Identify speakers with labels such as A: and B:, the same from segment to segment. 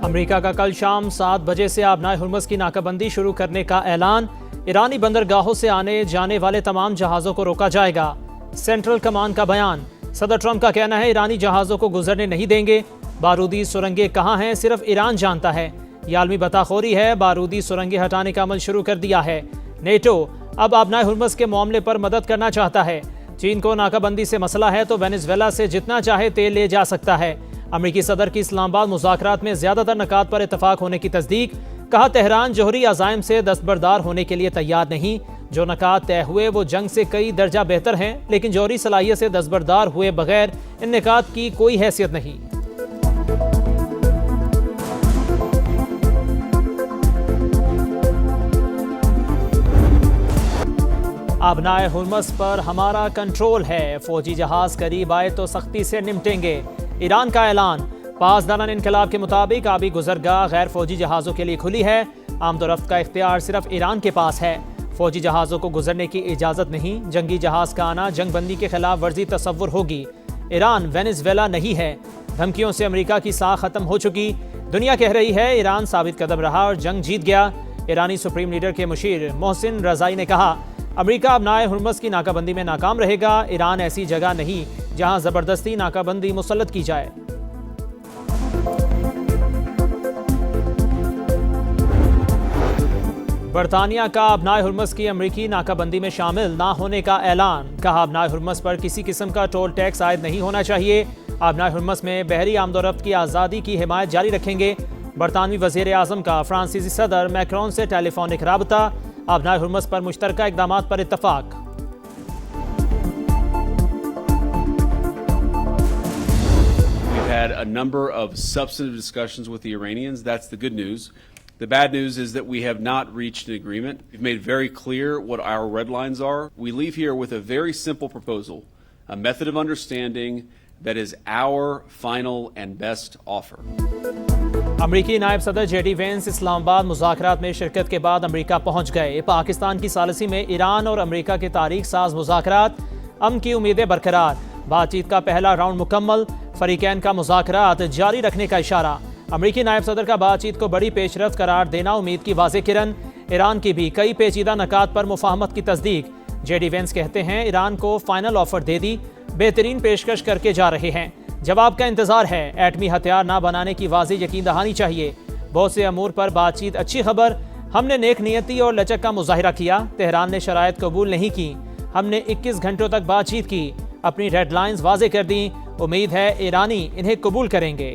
A: America का कल शाम 7 बजे से आबनाए हुर्मुज़ की नाकाबंदी शुरू करने का ऐलान। ईरानी बंदरगाहों से आने जाने वाले तमाम जहाज़ों को रोका जाएगा। सेंट्रल कमान का बयान। सदर ट्रंप का कहना है ईरानी जहाज़ों को गुजरने नहीं देंगे। बारूदी सुरंगें कहाँ हैं सिर्फ ईरान जानता है। ये आलमी बताखोरी है। बारूदी सुरंगें हटाने का अमल शुरू कर दिया है। नेटो अब आबनाए हुर्मुज़ के मामले पर मदद करना चाहता है। चीन को नाकाबंदी से मसला है तो वेनेजुएला से जितना चाहे तेल ले जा सकता है। अमेरिकी सदर की इस्लामाबाद मुज़ाकरात में ज्यादातर नकात पर इतफाक होने की तस्दीक। कहा तेहरान जोहरी अज़ाइम से दस्तबरदार होने के लिए तैयार नहीं। जो नकात तय हुए वो जंग से कई दर्जा बेहतर हैं, लेकिन जोहरी सलाहियत से दस्तबरदार हुए बगैर इन नकात की कोई हैसियत नहीं। आबनाए हुर्मुज़ पर हमारा कंट्रोल है। फौजी जहाज करीब आए तो सख्ती से निपटेंगे। ईरान का ऐलान। पासदारान इनकलाब के मुताबिक आबी गुजरगाह गैर फौजी जहाज़ों के लिए खुली है। आमदोरफ्त का इख्तियार सिर्फ ईरान के पास है। फौजी जहाज़ों को गुजरने की इजाज़त नहीं। जंगी जहाज़ का आना जंग बंदी के खिलाफ वर्जी तसव्वुर होगी। ईरान वेनेजुएला नहीं है। धमकियों से अमेरिका की साख खत्म हो चुकी। दुनिया कह रही है ईरान साबित कदम रहा और जंग जीत गया। ईरानी सुप्रीम लीडर के मुशीर मोहसिन रज़ाई ने कहा अमेरिका आबनाए हुर्मुज़ की नाकाबंदी में नाकाम रहेगा। ईरान ऐसी जगह नहीं जहां जबरदस्ती नाकाबंदी मुसल्लत की जाए। बरतानिया का आबनाए हुर्मुज़ की अमेरिकी नाकाबंदी में शामिल ना होने का ऐलान। कहा आबनाए हुर्मुज़ पर किसी किस्म का टोल टैक्स आयद नहीं होना चाहिए। आबनाए हुर्मुज़ में बहरी आमदोरफ्त की आज़ादी की हिमायत जारी रखेंगे। बरतानवी वज़ीर आज़म का फ्रांसीसी सदर मैक्रोन से टेलीफोनिक राबता। आबनाए हुर्मुज़ पर मुश्तरका इक़दामात पर इत्तफ़ाक।
B: We've had a number of substantive discussions with the Iranians. That's the good news. The bad news is that we have not reached an agreement. We've made very clear what our red lines are. We leave here with a very simple proposal, a method of understanding that is our final and best offer.
A: अमरीकी नायब सदर JD Vance Islamabad मुज़ाकरात में शिरकत के बाद अमरीका पहुंच गए। पाकिस्तान की सालसी में ईरान और अमरीका के तारीख साज मुज़ाकरात। अमन की उम्मीदें बरकरार। बातचीत का पहला राउंड मुकम्मल। फरीकैन का मुज़ाकरात जारी रखने का इशारा। अमरीकी नायब सदर का बातचीत को बड़ी पेशरफ्त करार देना उम्मीद की वाज़े किरण। ईरान की भी कई पेचीदा नकात पर मुफाहमत की तस्दीक। जेडी वेंस कहते हैं ईरान को फाइनल ऑफर दे दी। बेहतरीन पेशकश करके जा रहे हैं। जवाब का इंतजार है। एटमी हथियार ना बनाने की वाज़ेह यकीन दहानी चाहिए। बहुत से अमूर पर बातचीत अच्छी खबर। हमने नेक नियति और लचक का मुजाहिरा किया। तेहरान ने शराइत कबूल नहीं की। हमने 21 घंटों तक बातचीत की। अपनी रेड लाइन्स वाज़ेह कर दी। उम्मीद है ईरानी इन्हें कबूल करेंगे।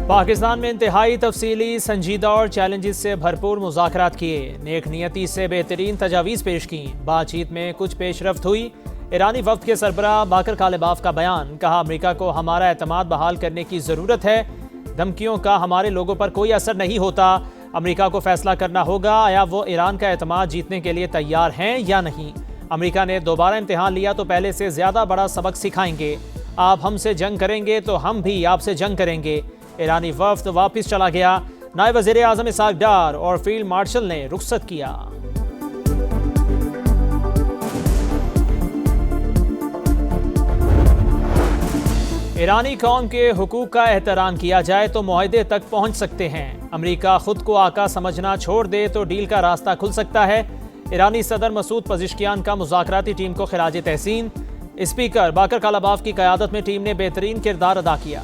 A: पाकिस्तान में इंतहाई तफसीली, संजीदा और चैलेंजेस से भरपूर मुज़ाकरात किए। नेक नियति से बेहतरीन तजावीज़ पेश की। बातचीत में कुछ पेशरफ्त हुई। ईरानी वफ्द के सरबराह बाकर कालिबाफ का बयान। कहा अमेरिका को हमारा एतमाद बहाल करने की ज़रूरत है। धमकियों का हमारे लोगों पर कोई असर नहीं होता। अमेरिका को फैसला करना होगा आया वो ईरान का एतमाद जीतने के लिए तैयार हैं या नहीं। अमेरिका ने दोबारा इम्तिहान लिया तो पहले से ज़्यादा बड़ा सबक सिखाएंगे। आप हमसे जंग करेंगे तो हम भी आपसे जंग करेंगे। ईरानी वफ्द वापस चला गया। नायब वज़ीर आज़म इसहाक डार और फील्ड मार्शल ने रुखसत किया। ईरानी कौम के हुकूक का एहतराम किया जाए तो मुआहदे तक पहुंच सकते हैं। अमेरिका खुद को आका समझना छोड़ दे तो डील का रास्ता खुल सकता है। ईरानी सदर मसूद पज़िश्कियान का मुज़ाकराती टीम को खिराज तहसीन। स्पीकर बाकर कालिबाफ की क़यादत में टीम ने बेहतरीन किरदार अदा किया।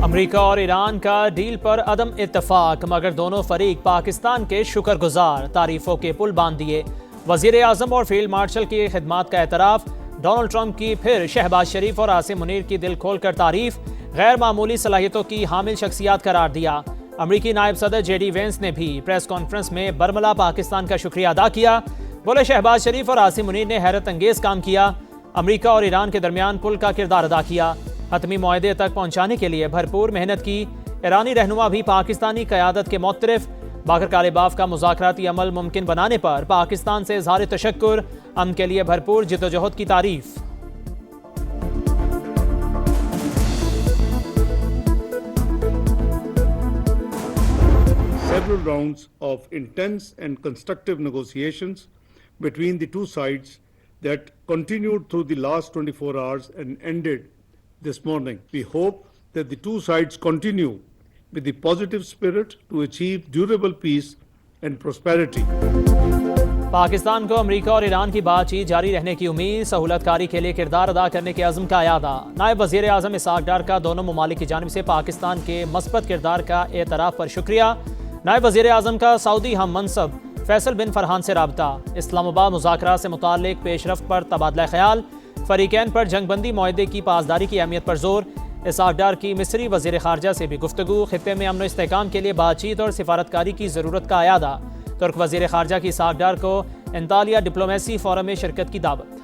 A: अमेरिका और ईरान का डील पर अदम इत्तफाक, मगर दोनों फरीक पाकिस्तान के शुक्रगुजार। तारीफों के पुल बांध दिए। वज़ीर आज़म और फील्ड मार्शल की खिदमात का एतराफ़। डोनाल्ड ट्रंप की फिर शहबाज शरीफ और आसिम मुनीर की दिल खोल कर तारीफ। गैर मामूली सलाहियतों की हामिल शख्सियात करार दिया। अमरीकी नायब सदर जेडी वेंस ने भी प्रेस कॉन्फ्रेंस में बरमला पाकिस्तान का शुक्रिया अदा किया। बोले शहबाज शरीफ और आसिम मुनीर ने हैरत अंगेज काम किया। अमरीका और ईरान के दरमियान पुल का किरदार अदा किया। हतमी मुआहदे तक पहुंचाने के लिए भरपूर मेहनत की। ईरानी रहनुमा भी पाकिस्तानी क़यादत के मुतरफ। बाकर कालिबाफ का मुज़ाकराती अमल मुमकिन बनाने पर पाकिस्तान से इज़हार तशक्कुर। अमन के लिए भरपूर जिद्दोजहद की तारीफ।
C: several rounds of intense and constructive negotiations between the two sides that continued through the last 24 hours and ended this morning. We hope that the two sides continue with the positive spirit to achieve durable peace and prosperity.
A: Pakistan को America और Iran की बातचीत जारी रहने की उम्मीद, सहूलतकारी के लिए किरदार अदा करने के अज़्म का यादा। नायब वज़ीर आज़म इसहाक़ डार का दोनों ममालिक की जानिब से पाकिस्तान के मस्बत किरदार का एतराफ़ पर शुक्रिया। नायब वज़ीर आज़म का सऊदी हम मनसब फैसल बिन फरहान से राबता। इस्लामाबाद मुज़ाकरात से मुताल्लिक़ पेशरफ्त पर तबादला ख्याल। फ़रीक़ैन पर जंगबंदी मुआहदे की पासदारी की अहमियत पर जोर। इसहाक़ डार की मिस्री वज़ीर ख़ारजा से भी गुफ्तगू। ख़ित्ते में अमन व इस्तेहकाम के लिए बातचीत और सिफारतकारी की ज़रूरत का अयादा। तुर्क वज़ीर ख़ारजा की इसहाक़ डार को एंतालिया डिप्लोमेसी फोरम में शिरकत की दावत।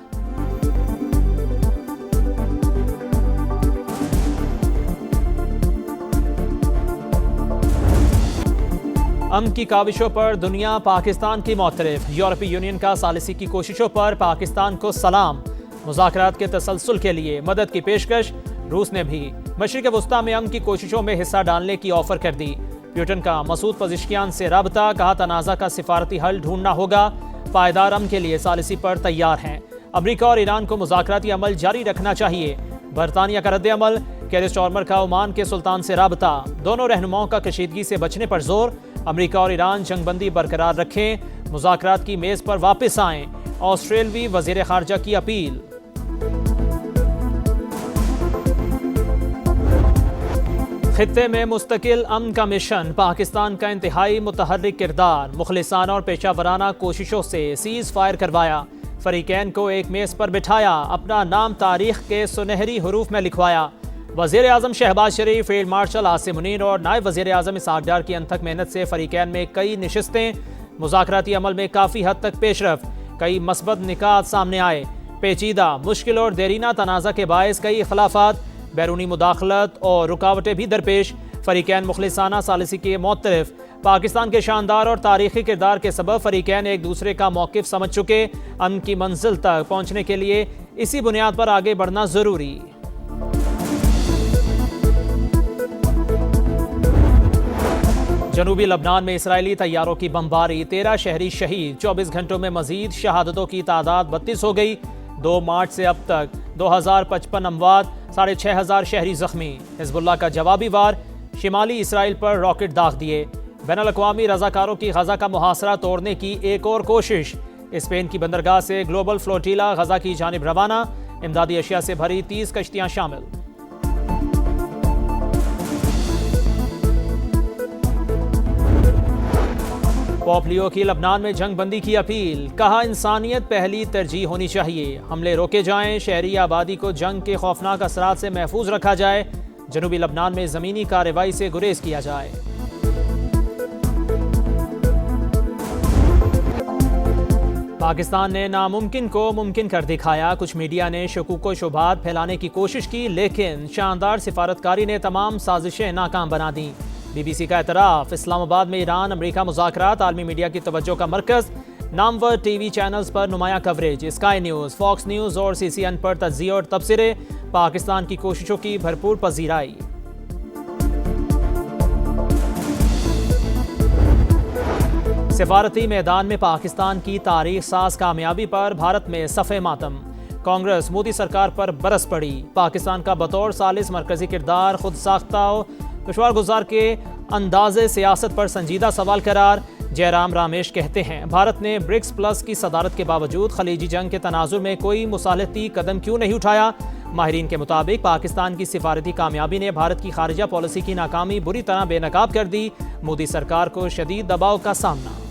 A: अमन की काविशों पर दुनिया पाकिस्तान की मौतरफ। यूरोपीय यूनियन का सालिसी की कोशिशों पर पाकिस्तान को सलाम। मुज़ाकरात के तसलसल के लिए मदद की पेशकश। रूस ने भी मशरिक़ वस्ता में अमन की कोशिशों में हिस्सा डालने की ऑफर कर दी। ब्रिटेन का मसूद पज़िशकियान से राबता, कहा तनाज़ा का सिफारती हल ढूंढना होगा। पायदार अमन के लिए सालिसी पर तैयार हैं। अमरीका और ईरान को मुज़ाकराती अमल जारी रखना चाहिए। बरतानिया का रद्द अमल। केयर स्टारमर का ओमान के सुल्तान से राबता। दोनों रहनुमाओं का कशीदगी से बचने पर जोर। अमरीका और ईरान जंगबंदी बरकरार रखें, मुज़ाकरात की मेज़ पर वापस आएँ। ऑस्ट्रेलवी वज़ीर ख़ारजा की अपील। खित्ते में मुस्तकिल अमन का मिशन। पाकिस्तान का इंतहाई मुतहर्रिक किरदार। मुखलिसाना और पेशावराना कोशिशों से सीज़ फायर करवाया। फ़रीक़ैन को एक मेज़ पर बिठाया। अपना नाम तारीख़ के सुनहरी हरूफ में लिखवाया। वज़ीर आज़म शहबाज शरीफ, फील्ड मार्शल आसिम मुनीर और नायब वज़ीर आज़म इसहाक़ डार की अनथक मेहनत से फ़रीक़ैन में कई नशिस्तें। मुज़ाकराती अमल में काफ़ी हद तक पेशरफ़। कई मस्बत निकात सामने आए। पेचीदा, मुश्किल और देरीना तनाज़ा के बायस कई इख्लाफ़ात, बैरूनी मुदाखलत और रुकावटें भी दरपेश। फ़रीक़ैन मुखलिसाना सालिसी के मौतरफ। पाकिस्तान के शानदार और तारीख़ी किरदार के सबब फ़रीक़ैन एक दूसरे का मौक़िफ़ समझ चुके। अमन की मंजिल तक पहुँचने के लिए इसी बुनियाद पर आगे बढ़ना ज़रूरी। जनूबी लबनान में इसराइली तैयारों की बमबारी। 13 शहरी शहीद। 24 घंटों में मजीद शहादतों की तादाद 32 हो गई। 2 मार्च से अब तक 2055 अमवात, 6500 शहरी जख्मी। हिजबुल्लाह का जवाबी वार। शिमाली इसराइल पर रॉकेट दाग दिए। बैनुल-अक़वामी रज़ाकारों की गज़ा का मुहासरा तोड़ने की एक और कोशिश। स्पेन की बंदरगाह से ग्लोबल फ्लोटीला गज़ा की जानिब रवाना। इमदादी अशिया से भरी 30 कश्तियाँ शामिल। पोप लियो की लबनान में जंग बंदी की अपील। कहा इंसानियत पहली तरजीह होनी चाहिए। हमले रोके जाएं। शहरी आबादी को जंग के खौफनाक असरात से महफूज रखा जाए। जनूबी लबनान में ज़मीनी कार्रवाई से गुरेज किया जाए। पाकिस्तान ने नामुमकिन को मुमकिन कर दिखाया। कुछ मीडिया ने शकूक व शुबहात फैलाने की कोशिश की, लेकिन शानदार सिफारतकारी ने तमाम साजिशें नाकाम बना दी। BBC का एतराफ़। इस्लामाबाद में ईरान अमेरिका मुज़ाकरात आलमी मीडिया की तवज्जो का मरकज़। नामवर TV चैनल्स पर नुमाया coverage. Sky News, Fox News और CCN पर तज्ज़िये और तबसरे। पाकिस्तान की कोशिशों की भरपूर पजीराई। सिफारती मैदान में पाकिस्तान की तारीख साज कामयाबी पर भारत में सफ़े मातम। कांग्रेस मोदी सरकार पर बरस पड़ी। पाकिस्तान का बतौर सालिस मरकजी किरदार खुद साख्ता दुश्वार गुजार के अंदाज़े सियासत पर संजीदा सवाल करार। जयराम रामेश कहते हैं, भारत ने ब्रिक्स प्लस की सदारत के बावजूद खलीजी जंग के तनाजुर में कोई मुसालहती कदम क्यों नहीं उठाया। माहिरीन के मुताबिक पाकिस्तान की सिफारती कामयाबी ने भारत की खारिजा पॉलिसी की नाकामी बुरी तरह बेनकाब कर दी। मोदी सरकार को शदीद दबाव का सामना।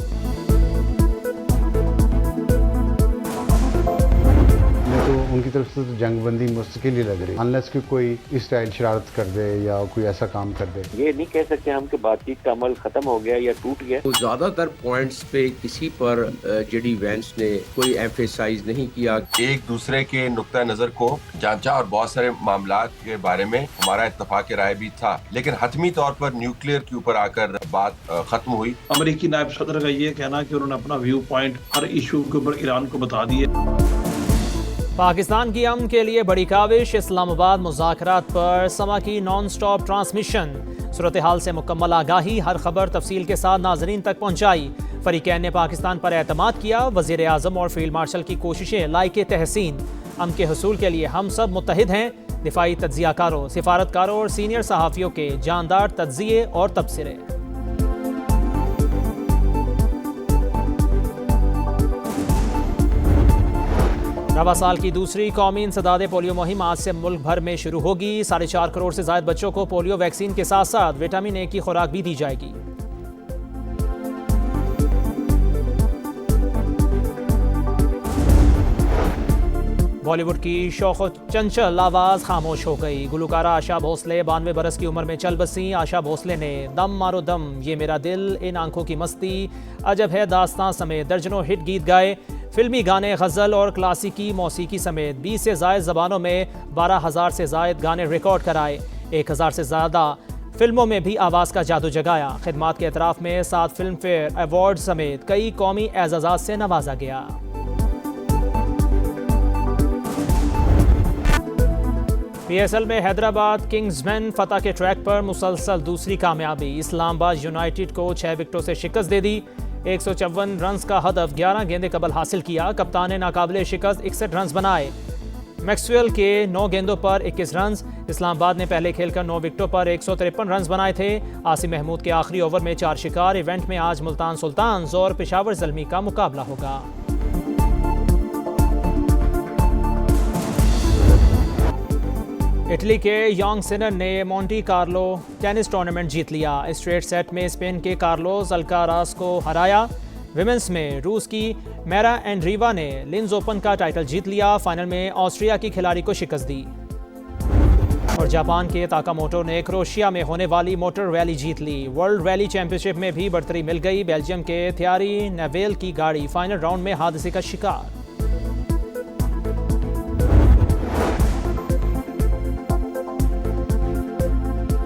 D: तो उनकी तरफ से तो जंगबंदी मुश्किल ही लग रही, अनलेस कि कोई इस स्टाइल शरारत कर दे या कोई ऐसा काम कर दे।
E: ये नहीं कह सकते हम कि बातचीत का अमल खत्म हो गया या टूट गया।
F: तो ज्यादातर पॉइंट्स पे किसी पर जेडी वेंस ने कोई एम्फेसाइज नहीं किया।
G: एक दूसरे के नुक्ता नजर को जांचा और बहुत सारे मामलात के बारे में हमारा इत्तफाक राय भी था, लेकिन हतमी तौर पर न्यूक्लियर के ऊपर आकर बात खत्म हुई।
H: अमेरिकी नायब सदर का ये कहना कि उन्होंने अपना व्यू पॉइंट हर इशू के ऊपर ईरान को बता दिए।
A: पाकिस्तान की अमन के लिए बड़ी काविश। इस्लामाबाद मुज़ाकरात पर समा की नॉन स्टॉप ट्रांसमिशन। सूरत हाल से मुकम्मल आगाही, हर खबर तफसील के साथ नाजरीन तक पहुंचाई। फरीकैन ने पाकिस्तान पर एतमाद किया। वज़ीर आज़म और फील्ड मार्शल की कोशिशें लायके तहसीन। अमन के हसूल के लिए हम सब मुत्तहिद हैं। दिफाई तज्जियाकारों, सिफारतकारों और सीनियर सहाफ़ियों के जानदार तज्जिये और तबसरे। रवा साल की दूसरी कौमी इंसदाद पोलियो मुहिम आज से मुल्क भर में शुरू होगी। 4.5 करोड़ से ज़ायद बच्चों को पोलियो वैक्सीन के साथ साथ विटामिन ए की खुराक भी दी जाएगी। बॉलीवुड की शौक चंचल आवाज़ खामोश हो गई। गुलकारा आशा भोसले 92 बरस की उम्र में चल बसी। आशा भोसले ने दम मारो दम, ये मेरा दिल, इन आंखों की मस्ती, अजब है दास्तां समेत दर्जनों हिट गीत गाए। फिल्मी गाने, गज़ल और क्लासिकी मौसीकी समेत 20 से ज़ायद ज़बानों में 12,000 से ज़ायद गाने रिकॉर्ड कराए। 1,000 से ज़्यादा फिल्मों में भी आवाज़ का जादू जगाया। खिदमात के एतराफ़ में 7 फिल्म फेयर अवार्ड समेत कई कौमी एज़ाज़ात से नवाजा गया। PSL में हैदराबाद किंग्समैन फतह के ट्रैक पर मुसलसल दूसरी कामयाबी। इस्लामाबाद यूनाइटेड को 6 विकेटों से शिकस्त दे दी। 154 रन्स का हदफ 11 गेंदे कबल हासिल किया। कप्तान ने नाकाबिले शिकस्त 61 रन्स बनाए। मैक्सवेल के 9 गेंदों पर 21 रन्स। इस्लामाबाद ने पहले खेलकर 9 विकेटों पर 153 रन्स बनाए थे। आसिम महमूद के आखिरी ओवर में 4 शिकार। इवेंट में आज मुल्तान सुल्तान्स और पेशावर ज़ल्मी का मुकाबला होगा। इटली के यंग सिनर ने मोंटी कार्लो टेनिस टूर्नामेंट जीत लिया। स्ट्रेट सेट में स्पेन के कार्लोस अल्काराज को हराया। विमेंस में रूस की मेरा एंड्रीवा ने लिंज ओपन का टाइटल जीत लिया। फाइनल में ऑस्ट्रिया की खिलाड़ी को शिकस्त दी। और जापान के ताकामोटो ने क्रोएशिया में होने वाली मोटर रैली जीत ली। वर्ल्ड रैली चैंपियनशिप में भी बढ़तरी मिल गई। बेल्जियम के थियारी नेवेल की गाड़ी फाइनल राउंड में हादसे का शिकार।